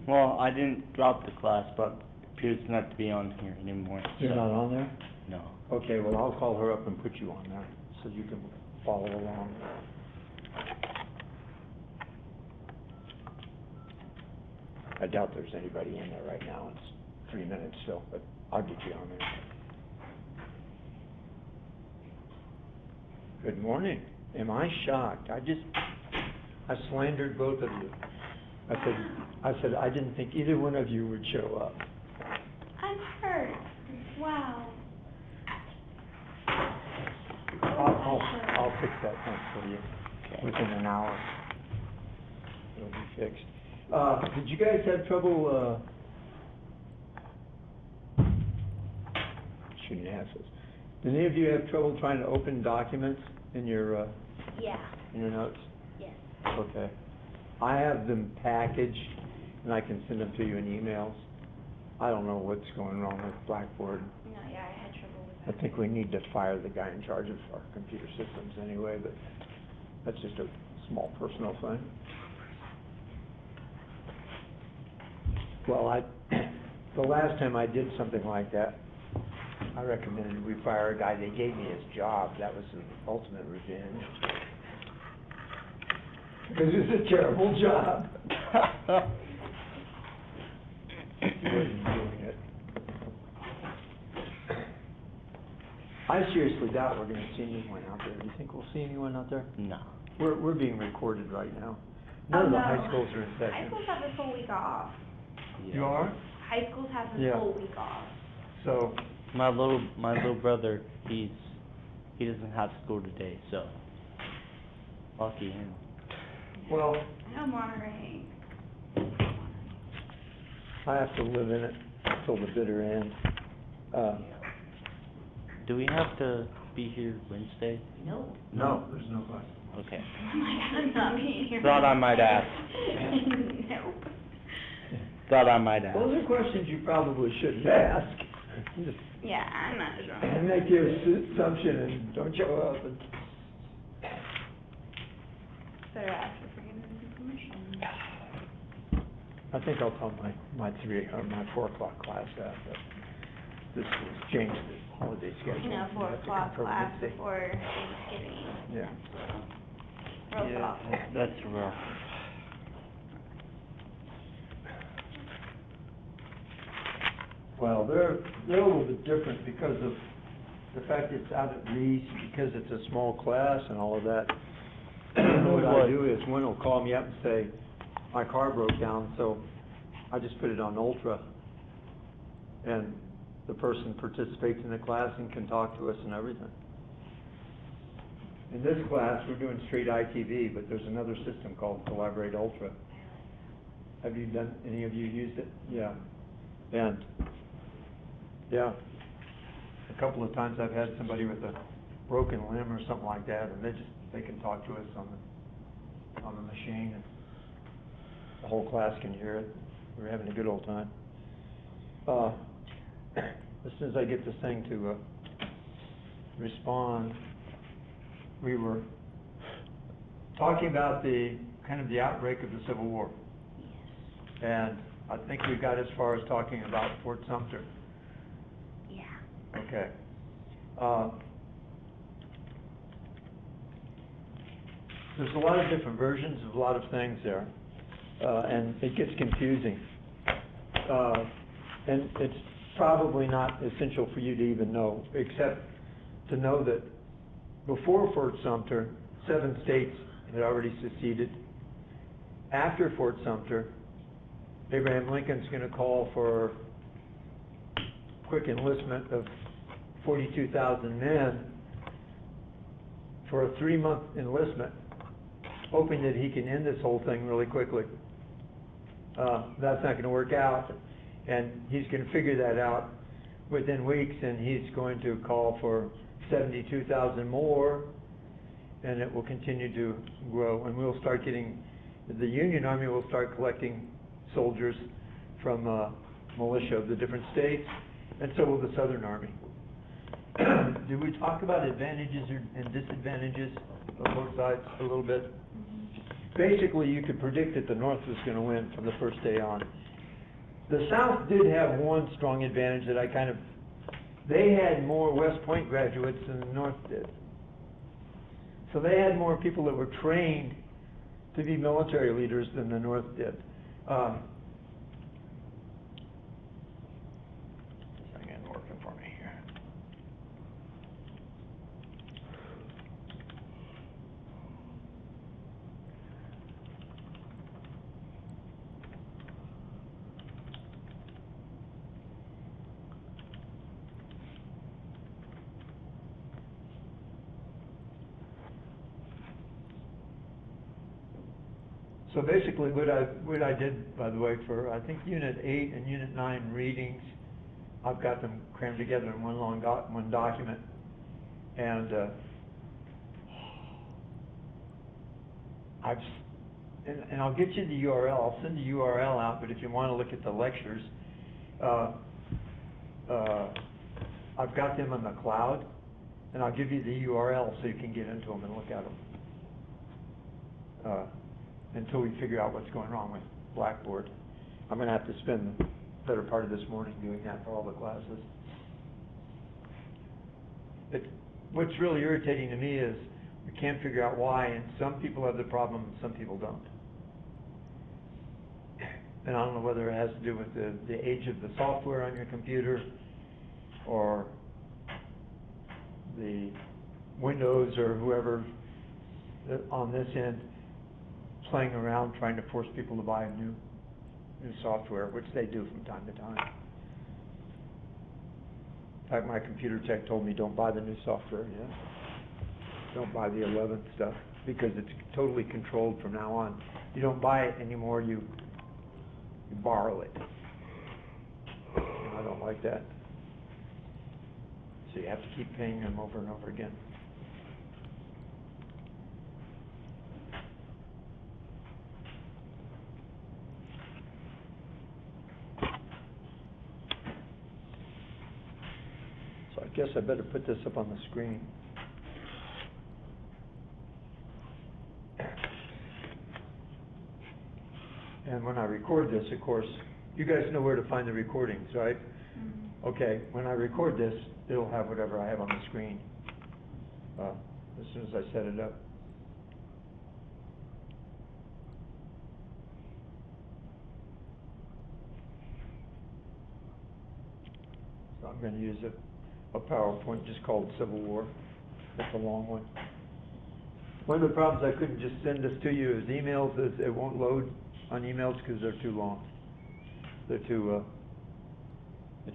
Well, I didn't drop the class, but it appears not to be on here anymore. You're not on there? No. Okay, well, I'll call her up and put you on there, so you can follow along. I doubt there's anybody in there right now, it's 3 minutes still, but I'll get you on there. Good morning. Am I shocked? I slandered both of you. I said I didn't think either one of you would show up. I'm hurt. Wow. I'll fix that one for you within an hour. It'll be fixed. Did you guys have trouble, shouldn't ask this. Did any of you have trouble trying to open documents in your Yeah. notes? Yes. Okay. I have them packaged, and I can send them to you in emails. I don't know what's going on with Blackboard. No, yeah, I had trouble with I that. think we need to fire the guy in charge of our computer systems anyway, but that's just a small personal thing. Well, the last time I did something like that, I recommended we fire a guy. They gave me his job. That was the ultimate revenge. Because it's a terrible job. He wasn't doing it. I seriously doubt we're going to see anyone out there. Do you think we'll see anyone out there? No. We're being recorded right now. None of the high schools are in High session. schools have a full week off. You are? High schools have a Yeah. full week off. So, My little brother, he doesn't have school today, so lucky him. well, No monitoring. I have to live in it till the bitter end. Do we have to be here Wednesday? Nope. No, there's no class. Okay. Oh my God, I'm not being here. Thought I might ask. Nope. Thought I might ask. Those are questions you probably shouldn't ask. Just Yeah, I'm not sure. make your assumption and don't show up. Better ask for forgiveness and permission. I think I'll tell my 4 o'clock class that, but this was changed the holiday schedule. You know, 4 o'clock class before Thanksgiving. Yeah. Roll off. That's rough. Well, they're a little bit different because of the fact it's out at Reese, because it's a small class and all of that. What I do is one will call me up and say, my car broke down, so I just put it on Ultra. And the person participates in the class and can talk to us and everything. In this class, we're doing straight ITV, but there's another system called Collaborate Ultra. Have you done, any of you used it? Yeah. And, yeah, a couple of times I've had somebody with a broken limb or something like that, and they can talk to us on the machine, and the whole class can hear it. We're having a good old time. As soon as I get this thing to respond, we were talking about the outbreak of the Civil War. And I think we got as far as talking about Fort Sumter. Yeah. Okay. There's a lot of different versions of a lot of things there, and it gets confusing. And it's probably not essential for you to even know, except to know that before Fort Sumter, 7 states had already seceded. After Fort Sumter, Abraham Lincoln's going to call for quick enlistment of 42,000 men for a 3-month enlistment, hoping that he can end this whole thing really quickly. That's not going to work out, and he's going to figure that out within weeks, and he's going to call for 72,000 more, and it will continue to grow, and we'll start getting, the Union Army will start collecting soldiers from militia of the different states, and so will the Southern Army. Did we talk about advantages and disadvantages of both sides a little bit? basically you could predict that the North was gonna win from the first day on. The South did have one strong advantage that they had more West Point graduates than the North did. So they had more people that were trained to be military leaders than the North did. This thing isn't working for me here. So basically what I did, by the way, for I think Unit 8 and Unit 9 readings, I've got them crammed together in one document. And and I'll get you the URL. I'll send the URL out, but if you want to look at the lectures, I've got them on the cloud, and I'll give you the URL so you can get into them and look at them. Until we figure out what's going wrong with Blackboard. I'm going to have to spend the better part of this morning doing that for all the classes. What's really irritating to me is we can't figure out why, and some people have the problem and some people don't. And I don't know whether it has to do with the age of the software on your computer or the Windows or whoever on this end playing around trying to force people to buy new software, which they do from time to time. In fact, my computer tech told me don't buy the new software yet. Don't buy the 11th stuff because it's totally controlled from now on. You don't buy it anymore, you borrow it. And I don't like that. So you have to keep paying them over and over again. I guess I better put this up on the screen. And when I record this, of course, you guys know where to find the recordings, right? Mm-hmm. Okay, when I record this, it'll have whatever I have on the screen as soon as I set it up. So I'm going to use a PowerPoint just called Civil War. It's a long one. One of the problems I couldn't just send this to you as emails is it won't load on emails because they're too long. They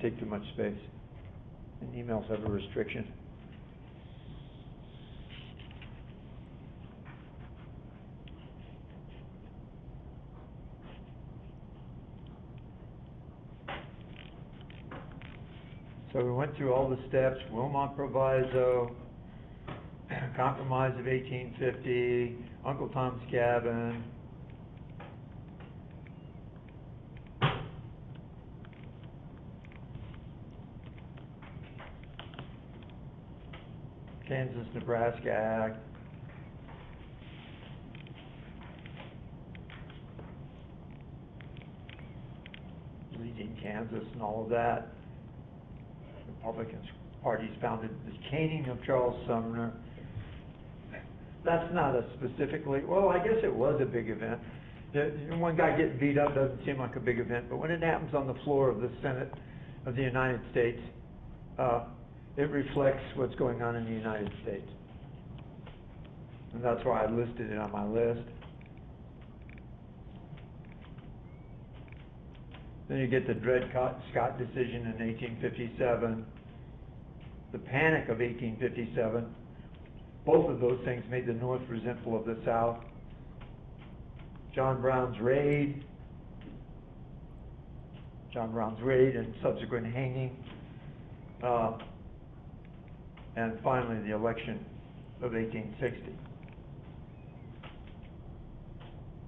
take too much space. And emails have a restriction. So we went through all the steps: Wilmot Proviso, Compromise of 1850, Uncle Tom's Cabin, Kansas-Nebraska Act, Leading Kansas and all of that. Republican Party's founded the caning of Charles Sumner. That's not a specifically, well, I guess it was a big event. One guy getting beat up doesn't seem like a big event, but when it happens on the floor of the Senate of the United States, it reflects what's going on in the United States. And that's why I listed it on my list. Then you get the Dred Scott decision in 1857, the Panic of 1857. Both of those things made the North resentful of the South. John Brown's raid and subsequent hanging. And finally, the election of 1860.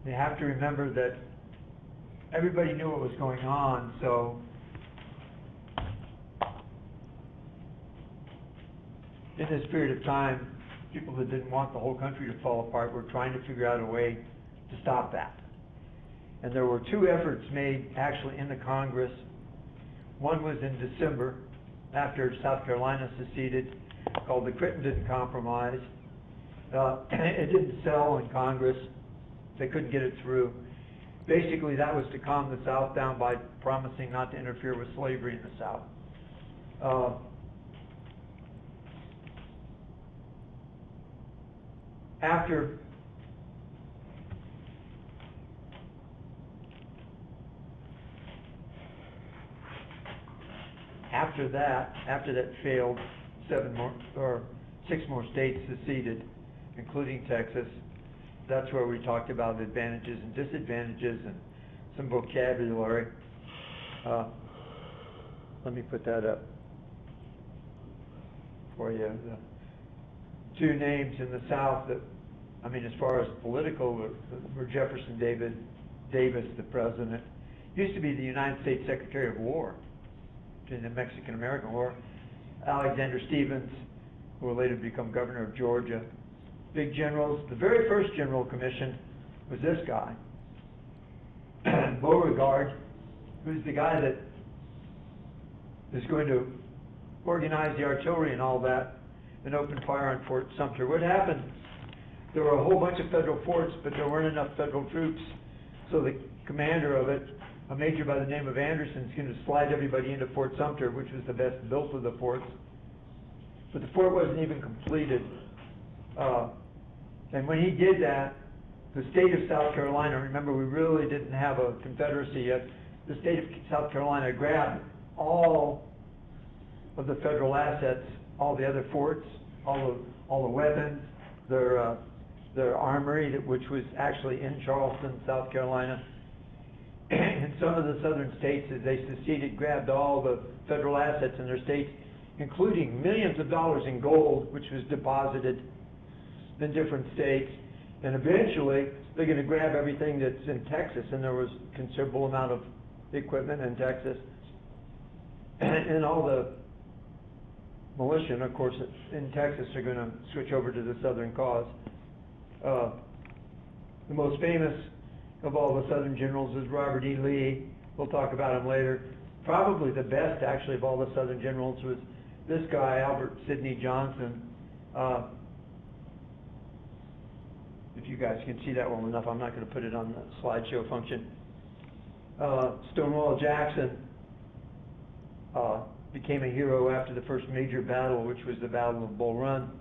You have to remember that everybody knew what was going on, so in this period of time, people that didn't want the whole country to fall apart were trying to figure out a way to stop that. And there were two efforts made actually in the Congress. One was in December, after South Carolina seceded, called the Crittenden Compromise. It didn't sell in Congress. They couldn't get it through. Basically, that was to calm the South down by promising not to interfere with slavery in the South. After that failed, 6 more states seceded, including Texas. That's where we talked about advantages and disadvantages and some vocabulary. Let me put that up for you. The two names in the South that, as far as political, were Jefferson Davis, the president. Used to be the United States Secretary of War during the Mexican-American War. Alexander Stephens, who would later become governor of Georgia. Big generals. The very first general commission was this guy, Beauregard, who's the guy that is going to organize the artillery and all that and open fire on Fort Sumter. What happened? There were a whole bunch of federal forts, but there weren't enough federal troops. So the commander of it, a major by the name of Anderson, is going to slide everybody into Fort Sumter, which was the best built of the forts. But the fort wasn't even completed. And when he did that, the state of South Carolina, remember we really didn't have a confederacy yet, the state of South Carolina grabbed all of the federal assets, all the other forts, all the weapons, their armory, which was actually in Charleston, South Carolina. And some of the southern states, as they seceded, grabbed all the federal assets in their states, including millions of dollars in gold, which was deposited in different states. And eventually, they're going to grab everything that's in Texas, and there was a considerable amount of equipment in Texas. And all the militia, and of course, in Texas, are going to switch over to the Southern cause. The most famous of all the Southern generals is Robert E. Lee. We'll talk about him later. Probably the best, actually, of all the Southern generals was this guy, Albert Sidney Johnson. If you guys can see that well enough, I'm not going to put it on the slideshow function. Stonewall Jackson became a hero after the first major battle, which was the Battle of Bull Run.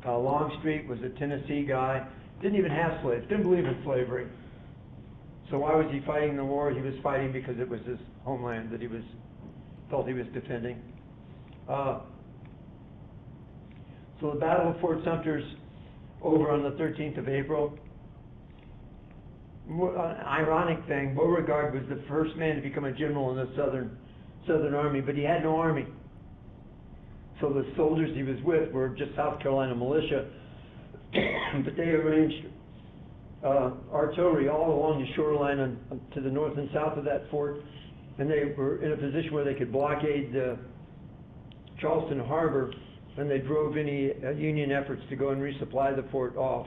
Longstreet was a Tennessee guy, didn't even have slaves, didn't believe in slavery. So why was he fighting the war? He was fighting because it was his homeland that he felt he was defending. So the Battle of Fort Sumter's over on the 13th of April. An ironic thing, Beauregard was the first man to become a general in the Southern Army, but he had no army. So the soldiers he was with were just South Carolina militia, but they arranged artillery all along the shoreline to the north and south of that fort, and they were in a position where they could blockade Charleston Harbor, and they drove any Union efforts to go and resupply the fort off.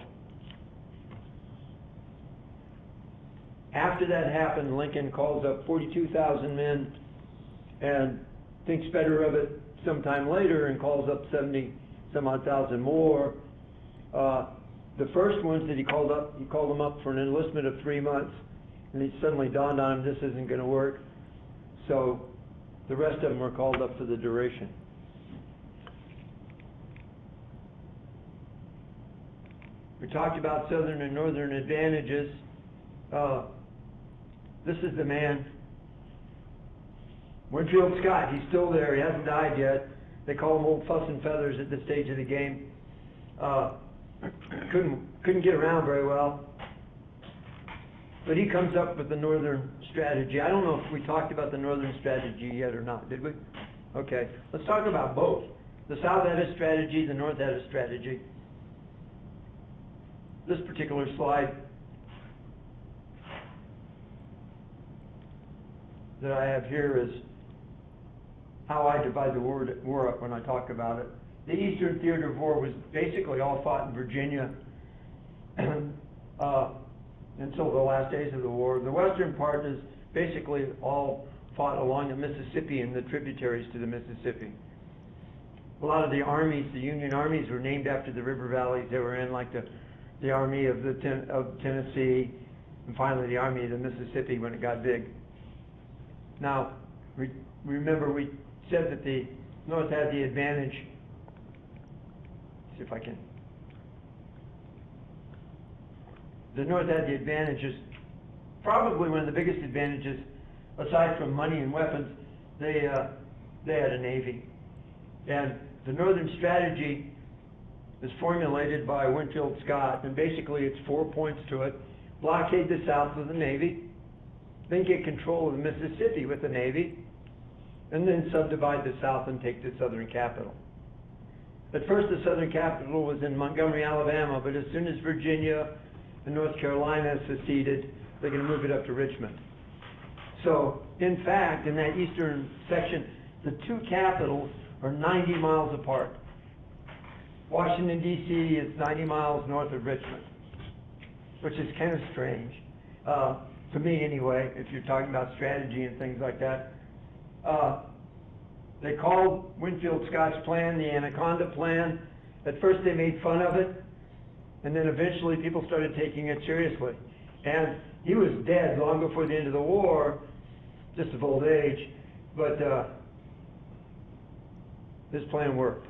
After that happened, Lincoln calls up 42,000 men and thinks better of it sometime later and calls up 70-some-odd thousand more. The first ones that he called them up for an enlistment of 3 months, and it suddenly dawned on him this isn't going to work. So the rest of them were called up for the duration. We talked about Southern and Northern advantages. This is the man, Winfield Scott. He's still there. He hasn't died yet. They call him Old Fuss and Feathers at this stage of the game. Couldn't get around very well. But he comes up with the Northern strategy. I don't know if we talked about the Northern strategy yet or not, did we? Okay, let's talk about both. The South had a strategy, the North had a strategy. This particular slide that I have here is how I divide the war up when I talk about it. The Eastern Theater of War was basically all fought in Virginia. until the last days of the war. The western part is basically all fought along the Mississippi and the tributaries to the Mississippi. A lot of the armies, the Union armies, were named after the river valleys they were in, like the Army of Tennessee, and finally the Army of the Mississippi when it got big. Now, remember we said that the North had the advantage. See if I can. The North had the advantages, probably one of the biggest advantages, aside from money and weapons, they had a navy. And the Northern strategy is formulated by Winfield Scott, and basically it's 4 points to it. Blockade the South with the Navy, then get control of the Mississippi with the Navy, and then subdivide the South and take the Southern capital. At first the Southern capital was in Montgomery, Alabama, but as soon as Virginia and North Carolina seceded, they're going to move it up to Richmond. So, in fact, in that eastern section, the two capitals are 90 miles apart. Washington, D.C. is 90 miles north of Richmond, which is kind of strange, to me anyway, if you're talking about strategy and things like that. They called Winfield Scott's plan the Anaconda Plan. At first they made fun of it, and then eventually people started taking it seriously. And he was dead long before the end of the war, just of old age, but this plan worked.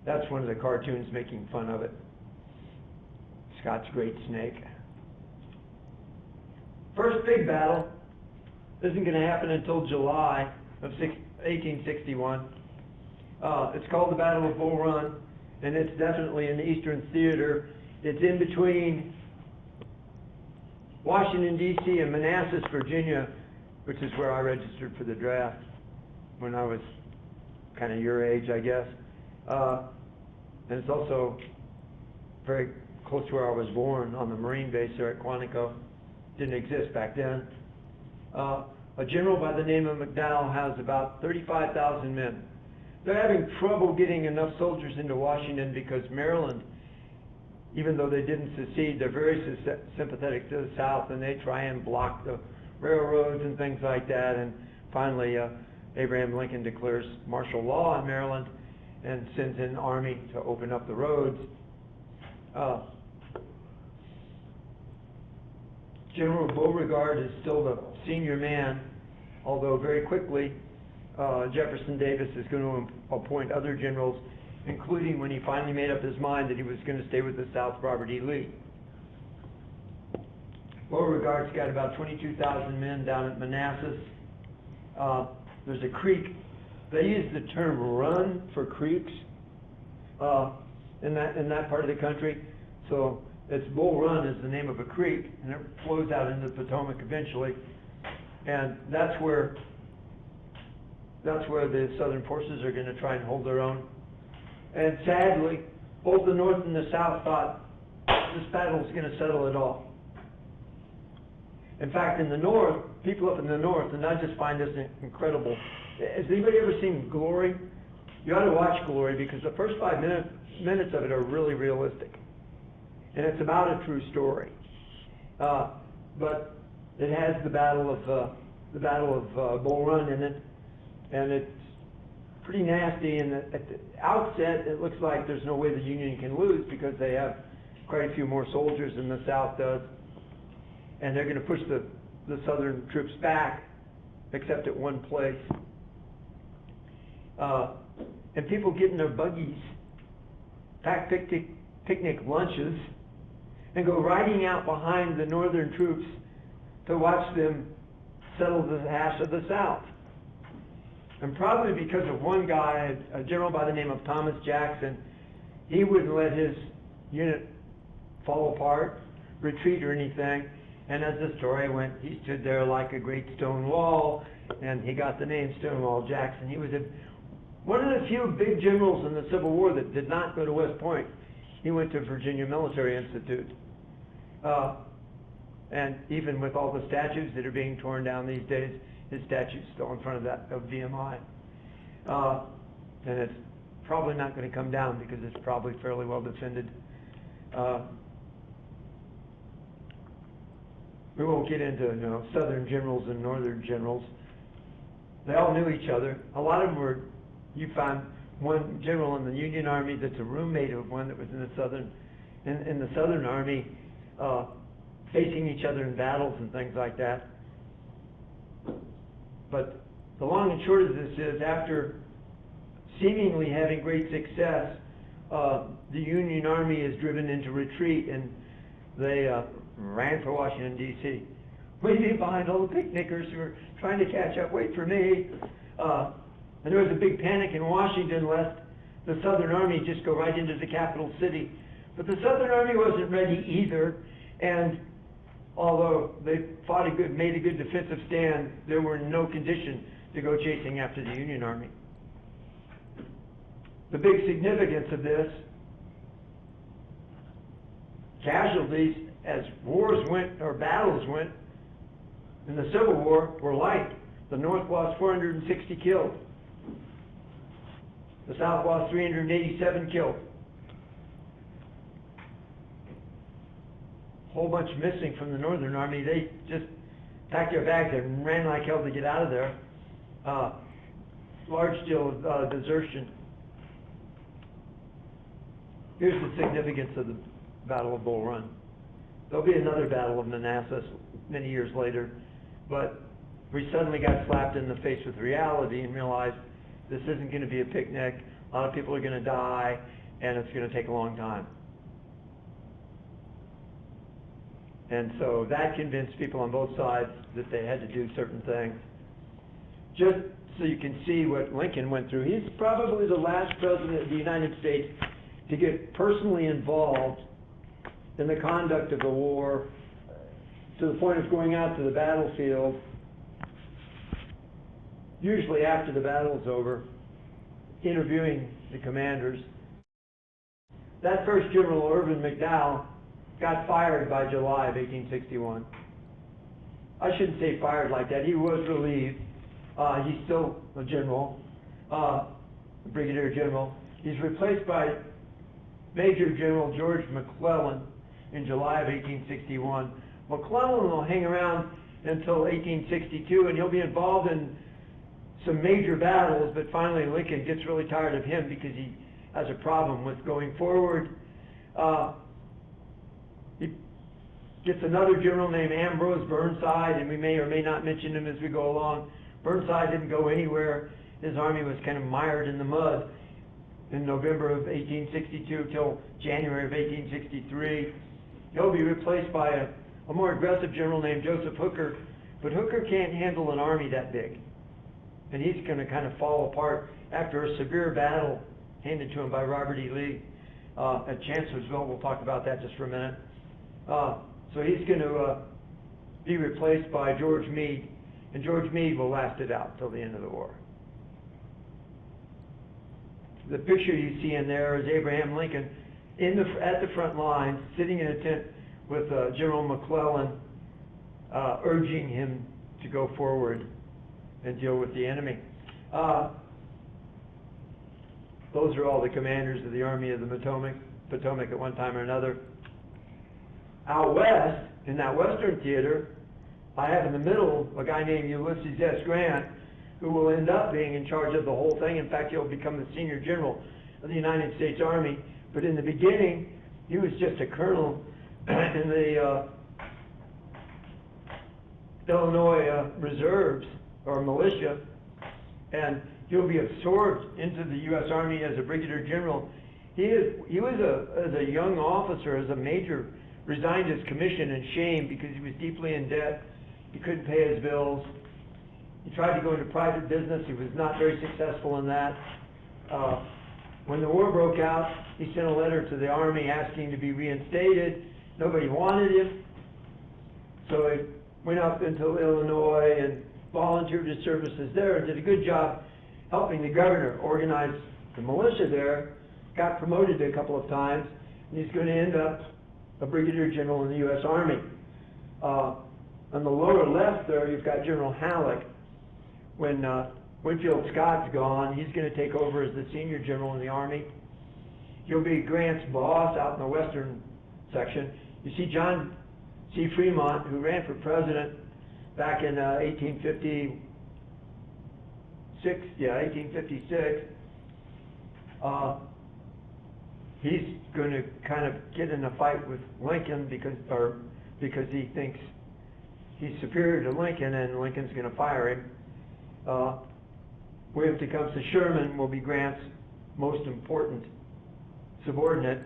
That's one of the cartoons making fun of it. Scott's Great Snake. First big battle isn't going to happen until July of 1861. It's called the Battle of Bull Run, and it's definitely in the Eastern Theater. It's in between Washington, D.C. and Manassas, Virginia, which is where I registered for the draft when I was kind of your age, I guess. And it's also very close to where I was born, on the Marine base there at Quantico. Didn't exist back then. A general by the name of McDowell has about 35,000 men. They're having trouble getting enough soldiers into Washington because Maryland, even though they didn't secede, they're very sympathetic to the South, and they try and block the railroads and things like that. And finally, Abraham Lincoln declares martial law in Maryland and sends in an army to open up the roads. General Beauregard is still the senior man, although very quickly Jefferson Davis is going to appoint other generals, including when he finally made up his mind that he was going to stay with the South, Robert E. Lee. Beauregard's got about 22,000 men down at Manassas. There's a creek. They use the term run for creeks in that part of the country. So it's Bull Run is the name of a creek, and it flows out into the Potomac eventually. And that's where the Southern forces are going to try and hold their own. And sadly, both the North and the South thought this battle was going to settle it all. In fact, in the North, people up in the North, and I just find this incredible. Has anybody ever seen Glory? You ought to watch Glory, because the first 5 minutes of it are really realistic. And it's about a true story. But it has the Battle of Bull Run in it, and it's pretty nasty. And at the outset, it looks like there's no way the Union can lose because they have quite a few more soldiers than the South does, and they're going to push the Southern troops back, except at one place. And people get in their buggies, pack picnic lunches, and go riding out behind the Northern troops to watch them settle the hash of the South. And probably because of one guy, a general by the name of Thomas Jackson, he wouldn't let his unit fall apart, retreat or anything. And as the story went, he stood there like a great stone wall, and he got the name Stonewall Jackson. He was one of the few big generals in the Civil War that did not go to West Point. He went to Virginia Military Institute. And even with all the statues that are being torn down these days, his statue's still in front of VMI. And it's probably not going to come down because it's probably fairly well defended. we won't get into, southern generals and northern generals. They all knew each other. A lot of them were, you find one general in the Union Army that's a roommate of one that was in the Southern Army, facing each other in battles and things like that. But the long and short of this is, after seemingly having great success, the Union Army is driven into retreat, and they ran for Washington, D.C. Way behind all the picnickers who were trying to catch up. Wait for me. And there was a big panic in Washington, lest the Southern Army just go right into the capital city. But the Southern Army wasn't ready either, and although they made a good defensive stand, they were in no condition to go chasing after the Union Army. The big significance of this, casualties as wars went, or battles went, in the Civil War were light. The North lost 460 killed. The South lost 387 killed. Whole bunch missing from the Northern Army. They just packed their bags and ran like hell to get out of there. Large deal of desertion. Here's the significance of the Battle of Bull Run. There'll be another Battle of Manassas many years later, but we suddenly got slapped in the face with reality and realized this isn't going to be a picnic. A lot of people are going to die, and it's going to take a long time. And so that convinced people on both sides that they had to do certain things. Just so you can see what Lincoln went through, he's probably the last president of the United States to get personally involved in the conduct of the war, to the point of going out to the battlefield, usually after the battle's over, interviewing the commanders. That first General Irvin McDowell got fired by July of 1861. I shouldn't say fired like that. He was relieved. He's still a general, a brigadier general. He's replaced by Major General George McClellan in July of 1861. McClellan will hang around until 1862, and he'll be involved in some major battles, but finally Lincoln gets really tired of him because he has a problem with going forward. He gets another general named Ambrose Burnside, and we may or may not mention him as we go along. Burnside didn't go anywhere. His army was kind of mired in the mud in November of 1862 till January of 1863. He'll be replaced by a more aggressive general named Joseph Hooker, but Hooker can't handle an army that big. And he's going to kind of fall apart after a severe battle handed to him by Robert E. Lee at Chancellorsville. We'll talk about that just for a minute. So he's going to be replaced by George Meade, and George Meade will last it out till the end of the war. The picture you see in there is Abraham Lincoln at the front line, sitting in a tent with General McClellan, urging him to go forward and deal with the enemy. Those are all the commanders of the Army of the Potomac at one time or another. Out west, in that Western theater, I have in the middle a guy named Ulysses S. Grant, who will end up being in charge of the whole thing. In fact, he'll become the senior general of the United States Army. But in the beginning, he was just a colonel in the Illinois Reserves, or militia, and he'll be absorbed into the U.S. Army as a brigadier general. He was as a young officer, as a major, resigned his commission in shame because he was deeply in debt. He couldn't pay his bills. He tried to go into private business. He was not very successful in that. When the war broke out, he sent a letter to the Army asking to be reinstated. Nobody wanted him. So he went up into Illinois and volunteered his services there and did a good job helping the governor organize the militia there. Got promoted a couple of times, and he's going to end up a brigadier general in the U.S. Army. On the lower left there, you've got General Halleck. When Winfield Scott's gone, he's going to take over as the senior general in the Army. He'll be Grant's boss out in the western section. You see John C. Fremont, who ran for president back in 1856, he's going to kind of get in a fight with Lincoln because he thinks he's superior to Lincoln, and Lincoln's going to fire him. William Tecumseh Sherman will be Grant's most important subordinate,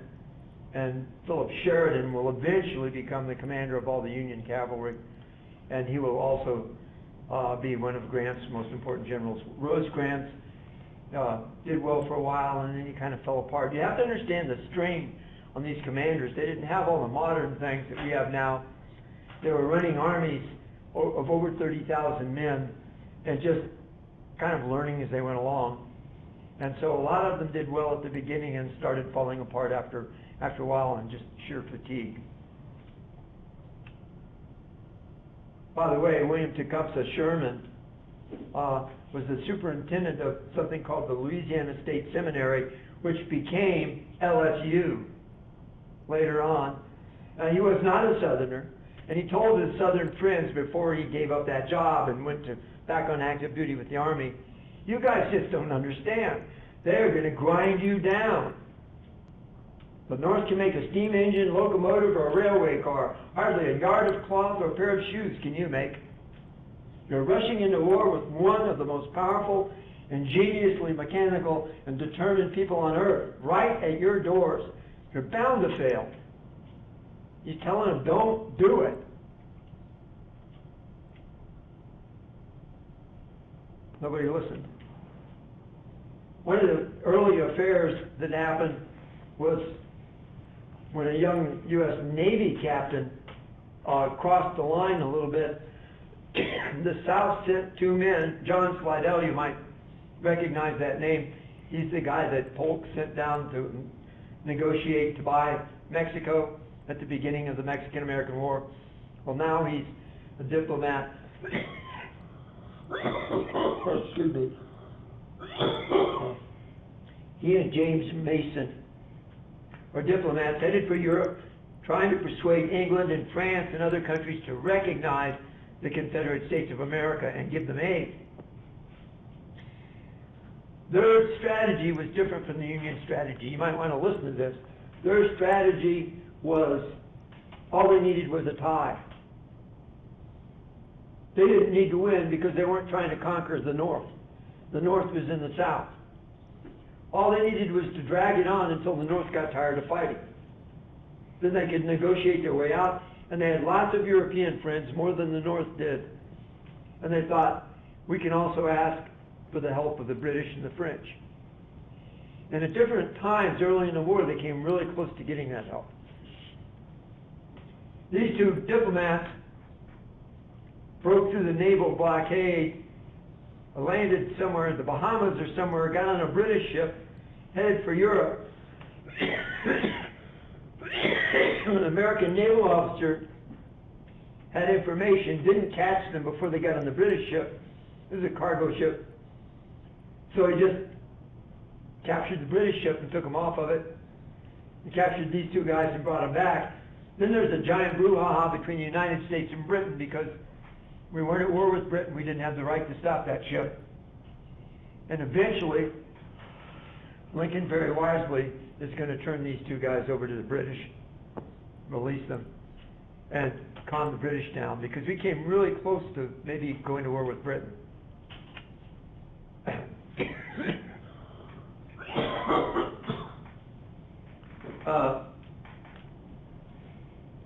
and Philip Sheridan will eventually become the commander of all the Union cavalry, and he will also be one of Grant's most important generals. Rosecrans did well for a while, and then he kind of fell apart. You have to understand the strain on these commanders. They didn't have all the modern things that we have now. They were running armies of over 30,000 men and just kind of learning as they went along. And so a lot of them did well at the beginning and started falling apart after a while on just sheer fatigue. By the way, William Tecumseh Sherman was the superintendent of something called the Louisiana State Seminary, which became LSU later on. He was not a Southerner, and he told his Southern friends before he gave up that job and went back on active duty with the Army, "You guys just don't understand. They're going to grind you down. The North can make a steam engine, locomotive, or a railway car. Hardly a yard of cloth or a pair of shoes can you make. You're rushing into war with one of the most powerful, ingeniously mechanical, and determined people on earth, right at your doors. You're bound to fail." He's telling them, don't do it. Nobody listened. One of the early affairs that happened was when a young U.S. Navy captain crossed the line a little bit. The South sent two men. John Slidell, you might recognize that name. He's the guy that Polk sent down to negotiate to buy Mexico at the beginning of the Mexican-American War. Well, now he's a diplomat. Excuse me. He and James Mason are diplomats headed for Europe, trying to persuade England and France and other countries to recognize the Confederate States of America and give them aid. Their strategy was different from the Union strategy. You might want to listen to this. Their strategy was all they needed was a tie. They didn't need to win because they weren't trying to conquer the North. The North was in the South. All they needed was to drag it on until the North got tired of fighting. Then they could negotiate their way out, and they had lots of European friends, more than the North did. And they thought, we can also ask for the help of the British and the French. And at different times early in the war, they came really close to getting that help. These two diplomats broke through the naval blockade, landed somewhere in the Bahamas or somewhere, got on a British ship, headed for Europe. An American naval officer had information, didn't catch them before they got on the British ship. It was a cargo ship. So he just captured the British ship and took them off of it. He captured these two guys and brought them back. Then there's a giant brouhaha between the United States and Britain because we weren't at war with Britain. We didn't have the right to stop that ship. And eventually, Lincoln very wisely is going to turn these two guys over to the British, release them, and calm the British down, because we came really close to maybe going to war with Britain.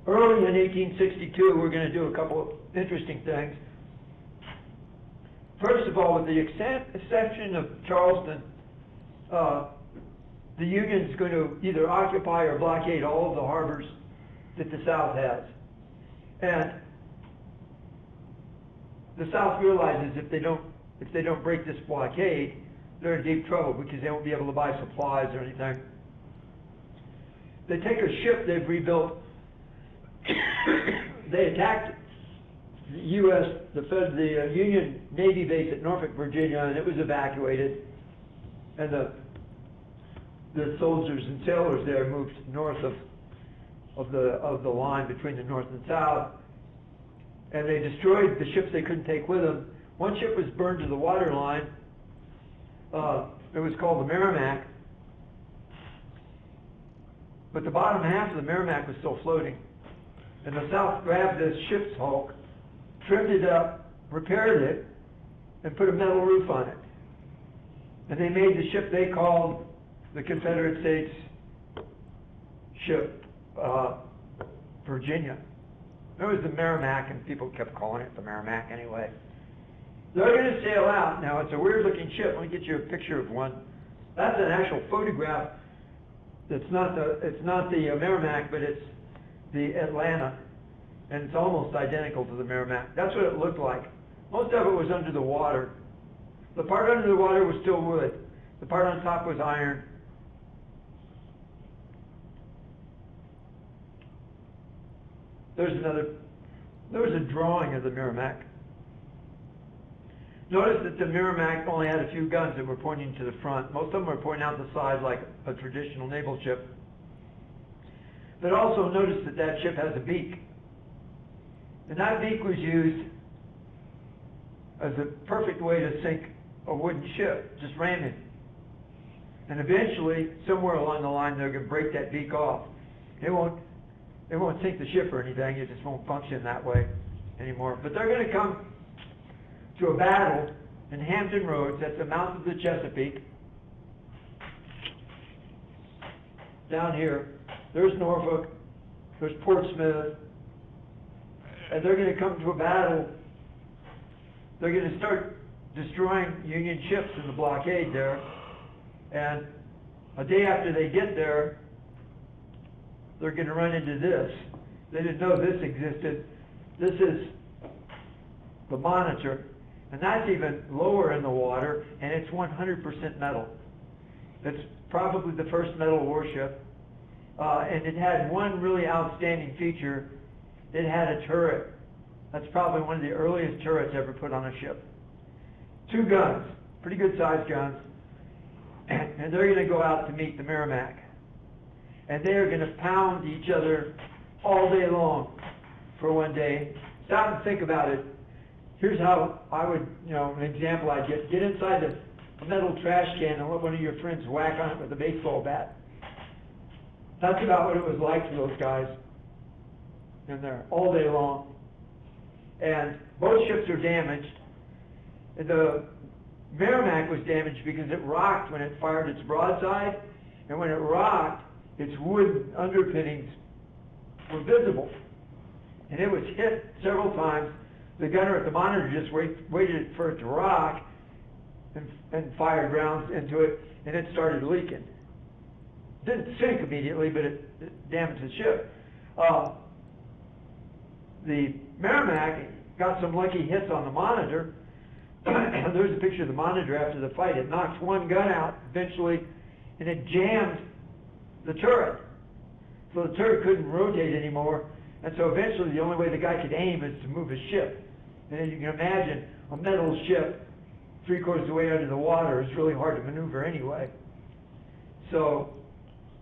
Early in 1862, we're going to do a couple of interesting things. First of all, with the exception of Charleston, the Union's going to either occupy or blockade all of the harbors that the South has. And the South realizes if they don't break this blockade, they're in deep trouble because they won't be able to buy supplies or anything. They take a ship they've rebuilt. They attacked the Union Navy base at Norfolk, Virginia, and it was evacuated. And the soldiers and sailors there moved north of of the line between the North and South, and they destroyed the ships they couldn't take with them. One ship was burned to the water line. It was called the Merrimack, but the bottom half of the Merrimack was still floating. And the South grabbed this ship's hulk, trimmed it up, repaired it, and put a metal roof on it. And they made the ship they called the Confederate States ship, Virginia. It was the Merrimack, and people kept calling it the Merrimack anyway. They're going to sail out. Now, it's a weird-looking ship. Let me get you a picture of one. That's an actual photograph. It's not the Merrimack, but it's the Atlanta, and it's almost identical to the Merrimack. That's what it looked like. Most of it was under the water. The part under the water was still wood. The part on top was iron. There was a drawing of the Merrimack. Notice that the Merrimack only had a few guns that were pointing to the front. Most of them were pointing out the side like a traditional naval ship. But also notice that that ship has a beak. And that beak was used as a perfect way to sink a wooden ship, just ram it. And eventually, somewhere along the line, they're going to break that beak off. It won't sink the ship or anything. It just won't function that way anymore. But they're going to come to a battle in Hampton Roads. That's the mouth of the Chesapeake. Down here, there's Norfolk, there's Portsmouth, and they're going to come to a battle. They're going to start destroying Union ships in the blockade there. And a day after they get there, they're going to run into this. They didn't know this existed. This is the Monitor, and that's even lower in the water, and it's 100% metal. It's probably the first metal warship, and it had one really outstanding feature. It had a turret. That's probably one of the earliest turrets ever put on a ship. 2 guns, pretty good sized guns, and they're going to go out to meet the Merrimack. And they are going to pound each other all day long for one day. Stop and think about it. Here's how I would, an example I'd get. Get inside a metal trash can and let one of your friends whack on it with a baseball bat. That's about what it was like for those guys in there all day long. And both ships are damaged. The Merrimack was damaged because it rocked when it fired its broadside, and when it rocked, its wood underpinnings were visible. And it was hit several times. The gunner at the Monitor just waited for it to rock and fired rounds into it, and it started leaking. Didn't sink immediately, but it damaged the ship. The Merrimack got some lucky hits on the Monitor. There's a picture of the Monitor after the fight. It knocked one gun out eventually, and it jammed the turret. So the turret couldn't rotate anymore, and so eventually the only way the guy could aim is to move his ship. And as you can imagine, a metal ship 3/4 of the way under the water is really hard to maneuver anyway. So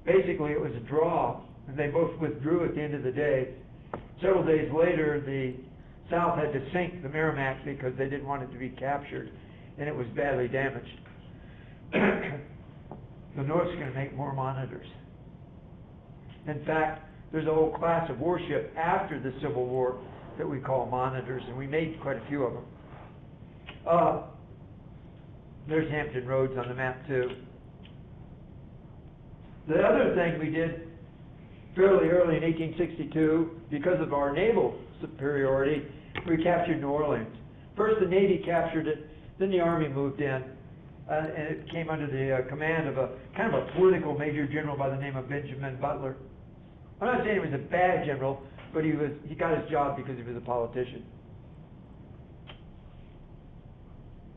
basically it was a draw, and they both withdrew at the end of the day. Several days later, the South had to sink the Merrimack because they didn't want it to be captured, and it was badly damaged. The North's going to make more Monitors. In fact, there's a whole class of warship after the Civil War that we call Monitors, and we made quite a few of them. There's Hampton Roads on the map too. The other thing we did fairly early in 1862, because of our naval superiority, we captured New Orleans. First the Navy captured it, then the Army moved in, and it came under the command of a kind of a political major general by the name of Benjamin Butler. I'm not saying he was a bad general, but he got his job because he was a politician.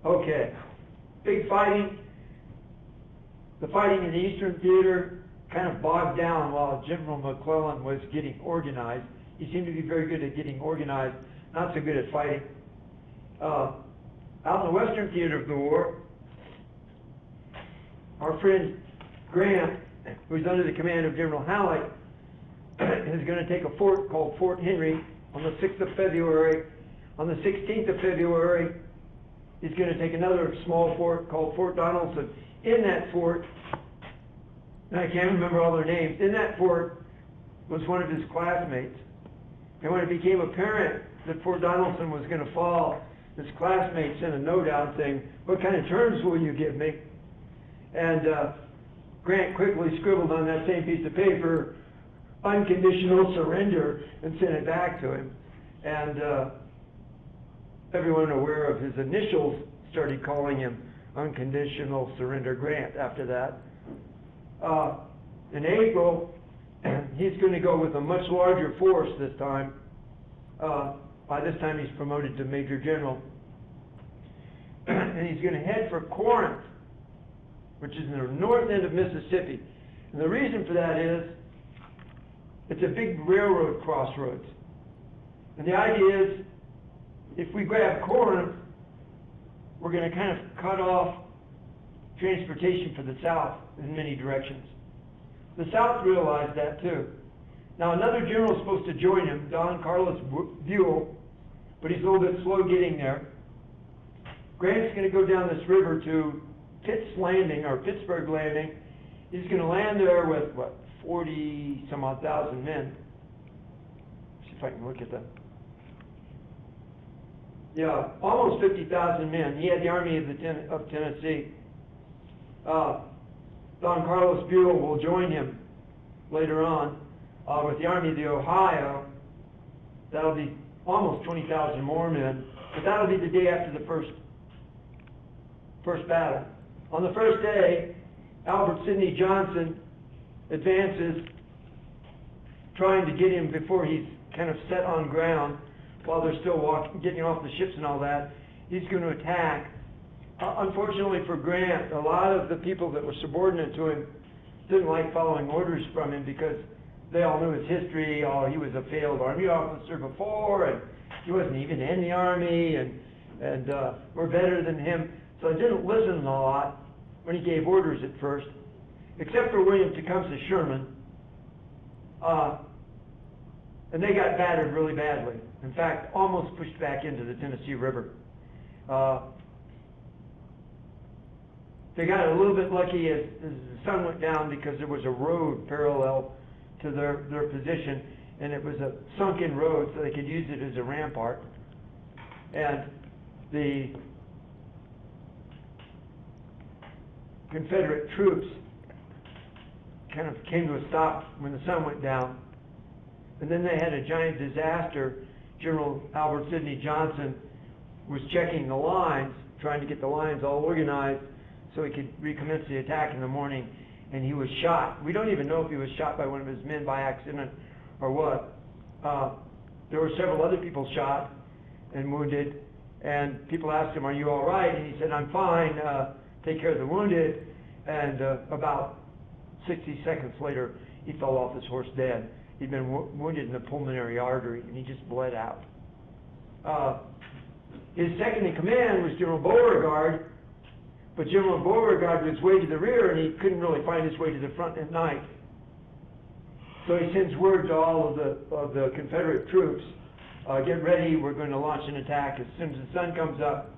Okay, big fighting. The fighting in the Eastern Theater kind of bogged down while General McClellan was getting organized. He seemed to be very good at getting organized, not so good at fighting. Out in the Western Theater of the war, our friend Grant, who was under the command of General Halleck, is going to take a fort called Fort Henry on the 6th of February. On the 16th of February, he's going to take another small fort called Fort Donelson. In that fort, and I can't remember all their names, in that fort was one of his classmates. And when it became apparent that Fort Donelson was going to fall, his classmate sent a note out saying, "What kind of terms will you give me?" And Grant quickly scribbled on that same piece of paper, "Unconditional surrender," and sent it back to him. And everyone aware of his initials started calling him Unconditional Surrender Grant after that. In April, he's going to go with a much larger force this time. By this time, he's promoted to Major General. And he's going to head for Corinth, which is in the north end of Mississippi. And the reason for that is, it's a big railroad crossroads. And the idea is, if we grab Corinth, we're going to kind of cut off transportation for the South in many directions. The South realized that too. Now another general is supposed to join him, Don Carlos Buell, but he's a little bit slow getting there. Grant's going to go down this river to Pitt's Landing, or Pittsburgh Landing. He's going to land there with, 40 some odd thousand men. See if I can look at them. Yeah, almost 50,000 men. He had the Army of Tennessee. Don Carlos Buell will join him later on with the Army of the Ohio. That'll be almost 20,000 more men, but that'll be the day after the first battle. On the first day, Albert Sidney Johnson advances, trying to get him before he's kind of set on ground, while they're still getting off the ships and all that. He's going to attack. Unfortunately for Grant, a lot of the people that were subordinate to him didn't like following orders from him because they all knew his history. He was a failed Army officer before, and he wasn't even in the Army, and were better than him. So they didn't listen a lot when he gave orders at first, except for William Tecumseh Sherman. And they got battered really badly. In fact, almost pushed back into the Tennessee River. They got a little bit lucky as the sun went down because there was a road parallel to their position, and it was a sunken road, so they could use it as a rampart. And the Confederate troops kind of came to a stop when the sun went down. And then they had a giant disaster. General Albert Sidney Johnson was checking the lines, trying to get the lines all organized so he could recommence the attack in the morning, and he was shot. We don't even know if he was shot by one of his men by accident or what. There were several other people shot and wounded, and people asked him, "Are you all right?" And he said, "I'm fine, take care of the wounded." And about 60 seconds later, he fell off his horse dead. He'd been wounded in the pulmonary artery, and he just bled out. His second in command was General Beauregard, but General Beauregard was way to the rear, and he couldn't really find his way to the front at night. So he sends word to all of the Confederate troops, "Get ready, we're going to launch an attack as soon as the sun comes up,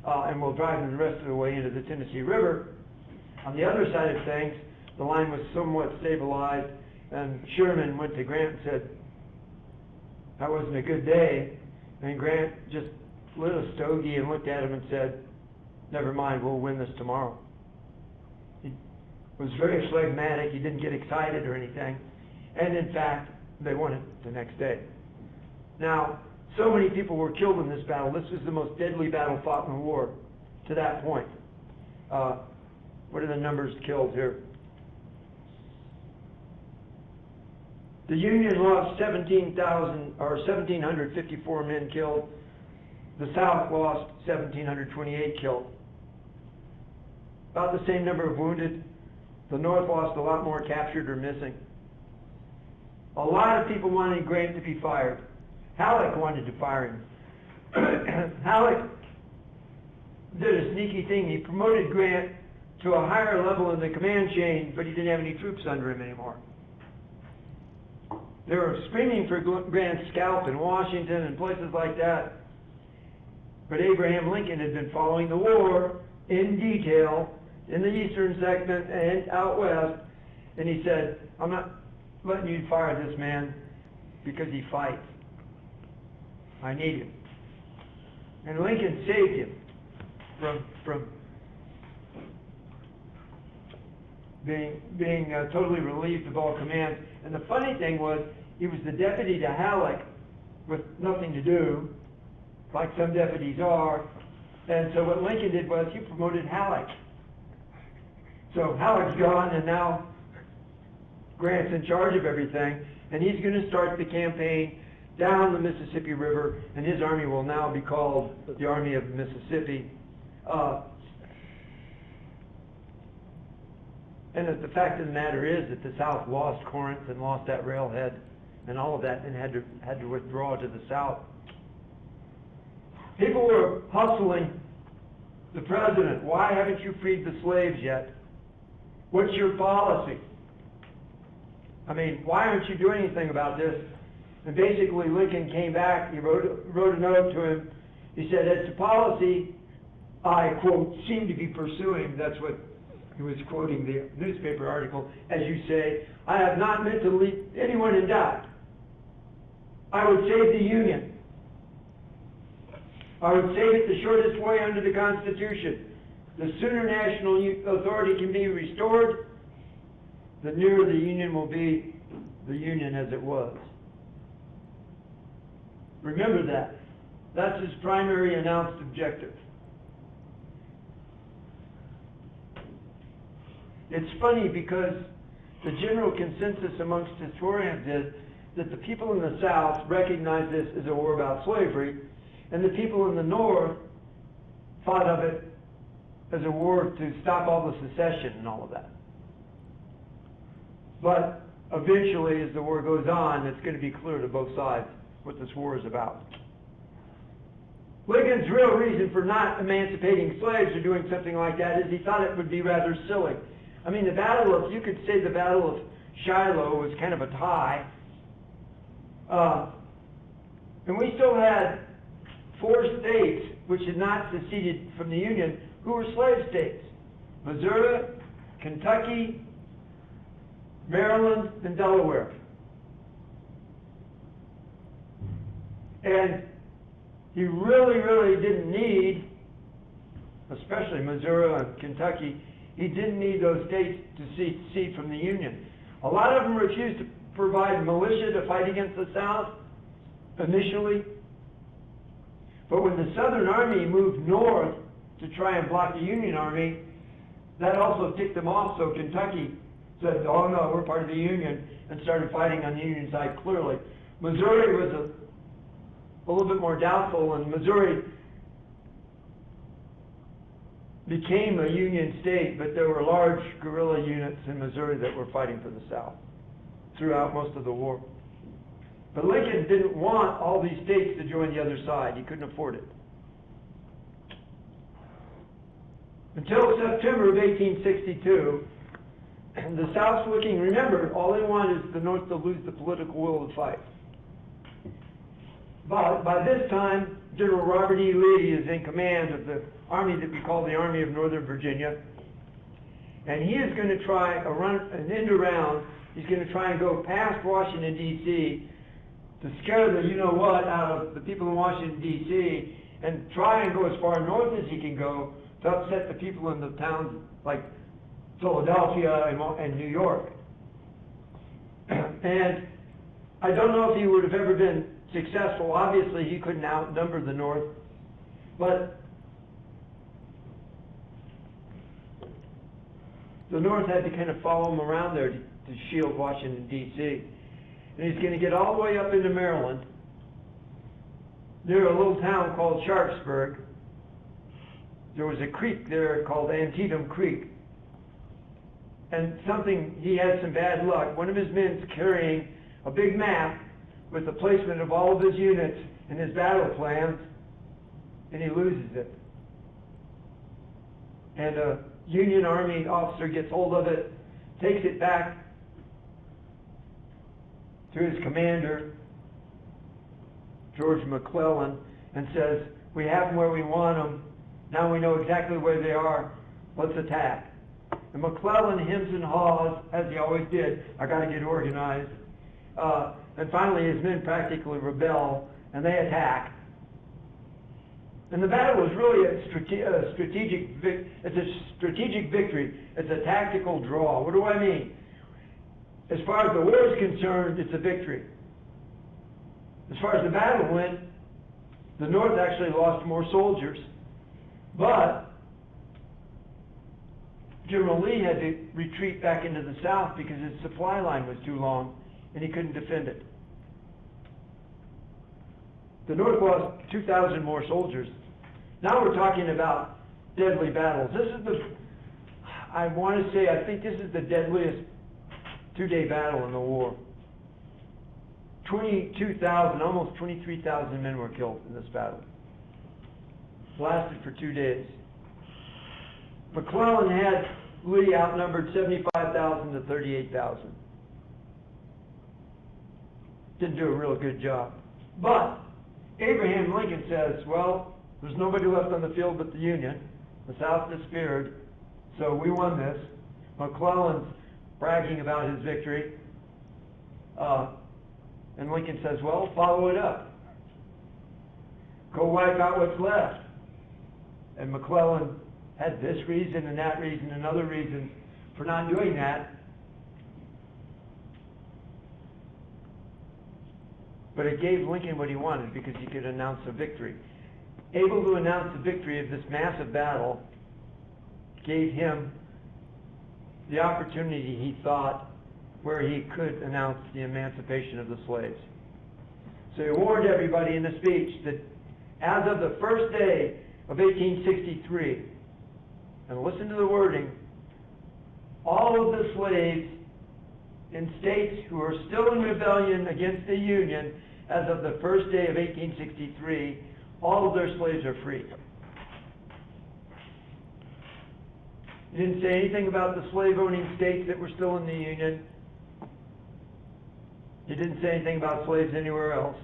and we'll drive them the rest of the way into the Tennessee River." On the other side of things, the line was somewhat stabilized, and Sherman went to Grant and said, "That wasn't a good day." And Grant just lit a stogie and looked at him and said, "Never mind, we'll win this tomorrow." He was very phlegmatic. He didn't get excited or anything. And in fact, they won it the next day. Now, so many people were killed in this battle. This was the most deadly battle fought in the war to that point. What are the numbers killed here? The Union lost 1,754 men killed. The South lost 1,728 killed. About the same number of wounded. The North lost a lot more captured or missing. A lot of people wanted Grant to be fired. Halleck wanted to fire him. Halleck did a sneaky thing. He promoted Grant to a higher level in the command chain, but he didn't have any troops under him anymore. They were screaming for Grant's scalp in Washington and places like that. But Abraham Lincoln had been following the war in detail in the eastern segment and out west, and he said, I'm not letting you fire this man because he fights. I need him. And Lincoln saved him from being totally relieved of all command. And the funny thing was, he was the deputy to Halleck with nothing to do, like some deputies are. And so what Lincoln did was he promoted Halleck. So Halleck's gone, and now Grant's in charge of everything, and he's going to start the campaign down the Mississippi River, and his army will now be called the Army of Mississippi. And the fact of the matter is that the South lost Corinth and lost that railhead and all of that, and had to withdraw to the South. People were hustling the president. Why haven't you freed the slaves yet? What's your policy? I mean, why aren't you doing anything about this? And basically Lincoln came back, he wrote a note to him. He said, it's a policy I, quote, seem to be pursuing. That's what he was quoting the newspaper article. As you say, I have not meant to leave anyone in doubt. I would save the Union. I would save it the shortest way under the Constitution. The sooner national authority can be restored, the nearer the Union will be the Union as it was. Remember that. That's his primary announced objective. It's funny because the general consensus amongst historians is that the people in the South recognize this as a war about slavery, and the people in the North thought of it as a war to stop all the secession and all of that. But eventually, as the war goes on, it's going to be clear to both sides what this war is about. Lincoln's real reason for not emancipating slaves or doing something like that is he thought it would be rather silly. I mean, you could say the Battle of Shiloh was kind of a tie. And we still had 4 states which had not seceded from the Union who were slave states: Missouri, Kentucky, Maryland, and Delaware. And he really, really didn't need, especially Missouri and Kentucky, he didn't need those states to secede from the Union. A lot of them refused to provide militia to fight against the South initially. But when the Southern Army moved north to try and block the Union Army, that also ticked them off, so Kentucky said, oh no, we're part of the Union, and started fighting on the Union side clearly. Missouri was a little bit more doubtful, and Missouri became a Union state, but there were large guerrilla units in Missouri that were fighting for the South throughout most of the war. But Lincoln didn't want all these states to join the other side. He couldn't afford it. Until September of 1862, the South's looking, remember, all they want is the North to lose the political will to fight. But by this time, General Robert E. Lee is in command of the army that we call the Army of Northern Virginia. And he is going to try an end around. He's going to try and go past Washington, D.C., to scare the you-know-what out of the people in Washington, D.C., and try and go as far north as he can go to upset the people in the towns like Philadelphia and New York. And I don't know if he would have ever been successful. Obviously, he couldn't outnumber the North. But the North had to kind of follow him around there to shield Washington, D.C. And he's going to get all the way up into Maryland, near a little town called Sharpsburg. There was a creek there called Antietam Creek. And he had some bad luck. One of his men's carrying a big map with the placement of all of his units and his battle plans, and he loses it. And a Union Army officer gets hold of it, takes it back to his commander, George McClellan, and says, we have them where we want them. Now we know exactly where they are. Let's attack. And McClellan hems and haws, as he always did. I got to get organized. And finally, his men practically rebel, and they attack. And the battle was really a strategic victory. It's a tactical draw. What do I mean? As far as the war is concerned, it's a victory. As far as the battle went, the North actually lost more soldiers. But General Lee had to retreat back into the South because his supply line was too long and he couldn't defend it. The North lost 2,000 more soldiers. Now we're talking about deadly battles. I think this is the deadliest two-day battle in the war. 22,000, almost 23,000 men were killed in this battle. Lasted for 2 days. McClellan had Lee outnumbered 75,000 to 38,000. Didn't do a real good job. But Abraham Lincoln says, well, there's nobody left on the field but the Union. The South despaired, so we won this. McClellan's bragging about his victory. And Lincoln says, well, follow it up. Go wipe out what's left. And McClellan had this reason and that reason and other reasons for not doing that. But it gave Lincoln what he wanted because he could announce a victory. Able to announce the victory of this massive battle gave him the opportunity, he thought, where he could announce the emancipation of the slaves. So he warned everybody in the speech that as of the first day of 1863, and listen to the wording, all of the slaves in states who are still in rebellion against the Union, as of the first day of 1863, all of their slaves are free. He didn't say anything about the slave-owning states that were still in the Union. He didn't say anything about slaves anywhere else.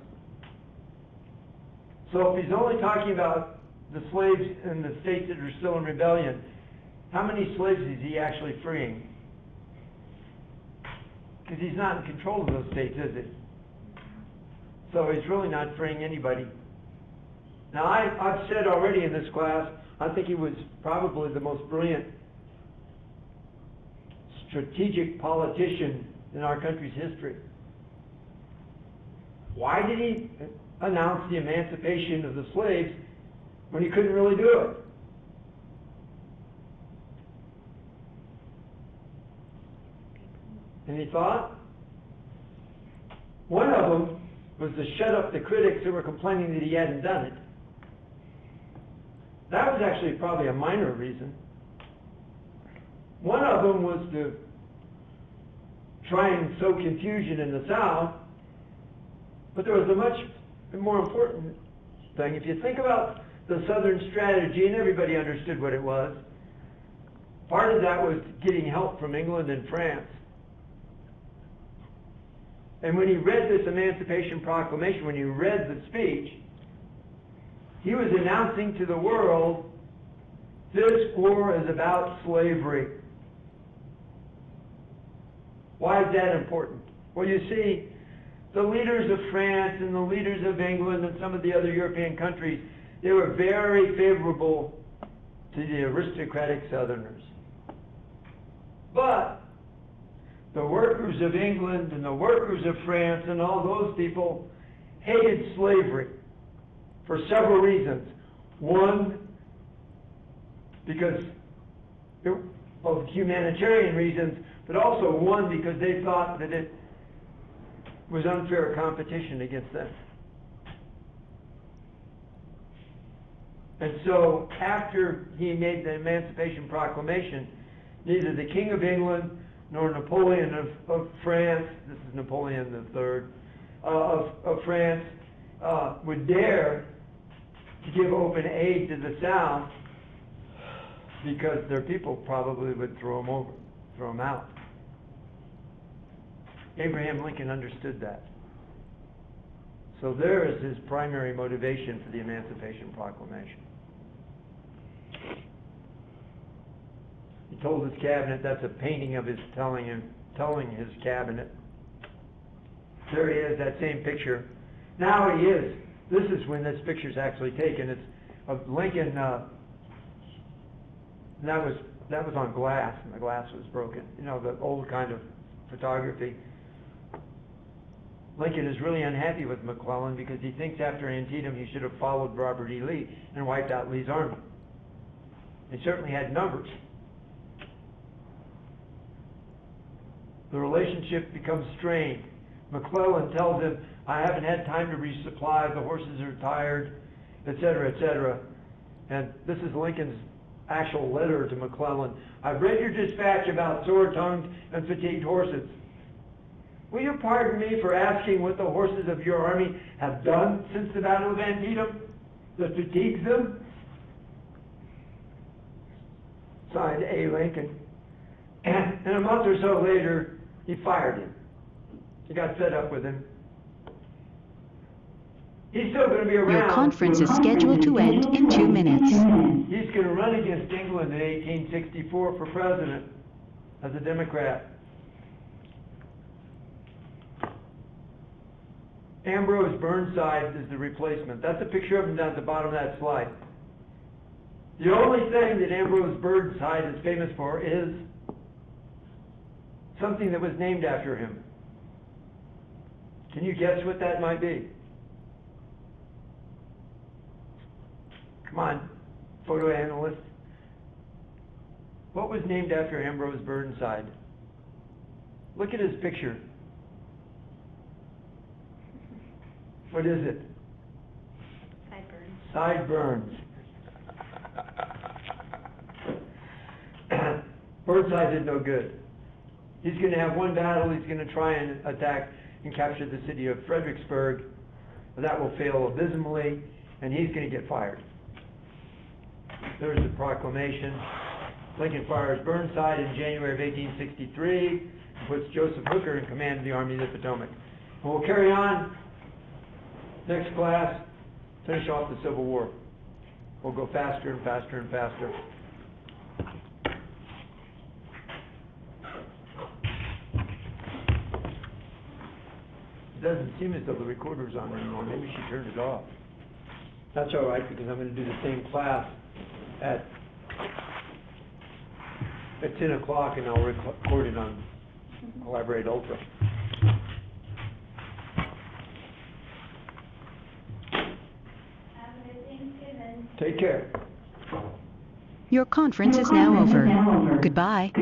So if he's only talking about the slaves in the states that are still in rebellion, how many slaves is he actually freeing? Because he's not in control of those states, is he? So he's really not freeing anybody. Now, I've said already in this class, I think he was probably the most brilliant strategic politician in our country's history. Why did he announce the emancipation of the slaves when he couldn't really do it? Any thought? One of them was to shut up the critics who were complaining that he hadn't done it. That was actually probably a minor reason. One of them was to try and sow confusion in the South. But there was a much more important thing. If you think about the Southern strategy, and everybody understood what it was, part of that was getting help from England and France. And when he read this Emancipation Proclamation, when he read the speech, he was announcing to the world, this war is about slavery. Why is that important? Well, you see, the leaders of France and the leaders of England and some of the other European countries, they were very favorable to the aristocratic Southerners. But the workers of England and the workers of France and all those people hated slavery for several reasons. One, because of humanitarian reasons, but also one, because they thought that it was unfair competition against them. And so after he made the Emancipation Proclamation, neither the King of England nor Napoleon of France, this is Napoleon III, of France, would dare to give open aid to the South because their people probably would throw them out. Abraham Lincoln understood that. So there is his primary motivation for the Emancipation Proclamation. He told his cabinet, that's a painting of his telling his cabinet. There he is, that same picture. Now he is. This is when this picture's actually taken. It's of Lincoln, that was on glass, and the glass was broken. You know, the old kind of photography. Lincoln is really unhappy with McClellan because he thinks after Antietam he should have followed Robert E. Lee and wiped out Lee's army. He certainly had numbers. The relationship becomes strained. McClellan tells him, I haven't had time to resupply, the horses are tired, etc., etc. And this is Lincoln's actual letter to McClellan. I've read your dispatch about sore-tongued and fatigued horses. Will you pardon me for asking what the horses of your army have done since the Battle of Antietam that fatigues them? Signed, A. Lincoln. And a month or so later, he fired him. He got fed up with him. He's still going to be around. Your conference is scheduled to end in 2 minutes. He's going to run against England in 1864 for president as a Democrat. Ambrose Burnside is the replacement. That's a picture of him down at the bottom of that slide. The only thing that Ambrose Burnside is famous for is something that was named after him. Can you guess what that might be? Come on, photo analyst. What was named after Ambrose Burnside? Look at his picture. What is it? Sideburns. Sideburns. Burnside did no good. He's going to have one battle. He's going to try and attack and capture the city of Fredericksburg. That will fail abysmally, and he's going to get fired. There's the proclamation. Lincoln fires Burnside in January of 1863 and puts Joseph Hooker in command of the Army of the Potomac. And we'll carry on. Next class, finish off the Civil War. We'll go faster and faster and faster. It doesn't seem as though the recorder's on anymore. Maybe she turned it off. That's all right, because I'm going to do the same class at 10 o'clock, and I'll record it on Collaborate Ultra. Take care. Your conference is now over. Goodbye.